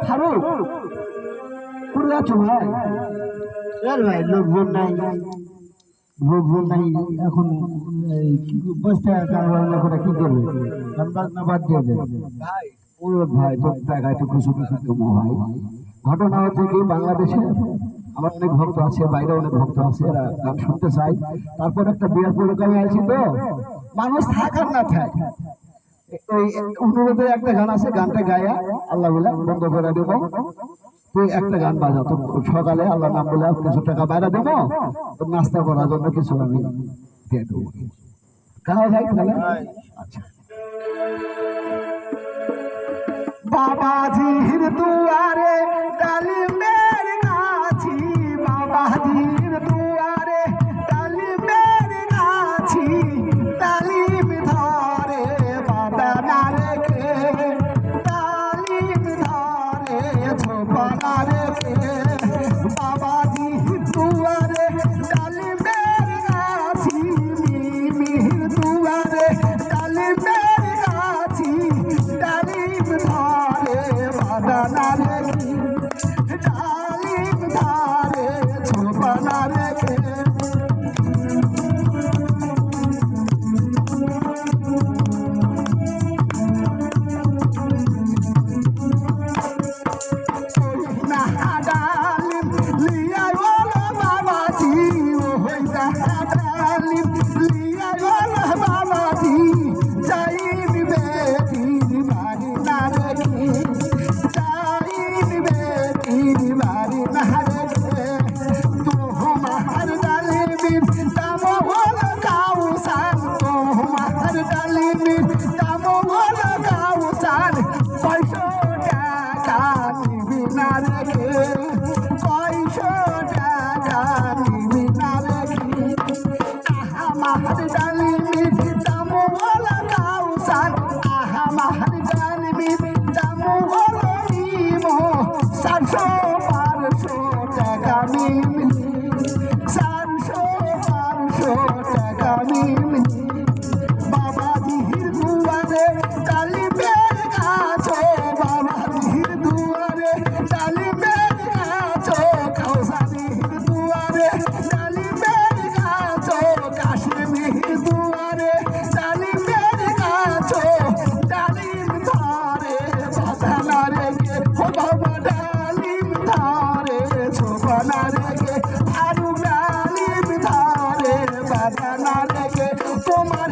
ফারুক কোথায় যাচ্ছ ভাই? ভাই লোকজন নাই, লোকজন নাই এখন। বসতে রান্না করে কি করবে? রান্না বাদ দিয়ে দেবে ভাই। ও ভাই তোর টাকা একটু খুশি খুশি কমো ভাই। ঘটনা হচ্ছে কি, বাংলাদেশে আমার অনেক ভক্ত আছে, বাইরে অনেক ভক্ত আছে, এরা গান শুনতে চাই। তারপর একটা বিয়ের প্রোগ্রামে আছি তো, মানুষ থাকার না থাক, ওই অনুরোধের একটা গান আছে, গানটা গায়া আল্লাহ বলে বন্ধ করে দেবো। তুই একটা গান বাজাও তো, সকালে আল্লাহ নাম বলে কিছু টাকা বাইরে দেবো, নাস্তা করার জন্য কিছু আমি দিয়ে দেবো। গাওয়া যায় তাহলে? আচ্ছা। বাবাজির দুয়ারে তালিমের গাছি, বাবাজির দুয়ারে তালিমের গাছি, তালিম ধরে বাদানা রেখে, তালিম ধরে ছোপানা রেখে। বাবাজির দুয়ারে তালিমের গাছি, মিহির দুয়ারে তালিমের গাছি, তালিম ধরে বাদানা রেখে, তালিম ধরে ছোপানা রেখে। বাবাজির দুয়ারে তালিমের গাছ, বাবাজির দুয়ারে তালিমের গাছ, কাউসারির দুয়ারে তালিমের গাছ, কাশ্মীর দুয়ারে তালিমের গাছ, তালিম ধরে বাদানা রেখে, ও বাবা তালিম ধরে ছোপানা রেখে, আরু তালিম ধরে বাদানা রেখে। তোমার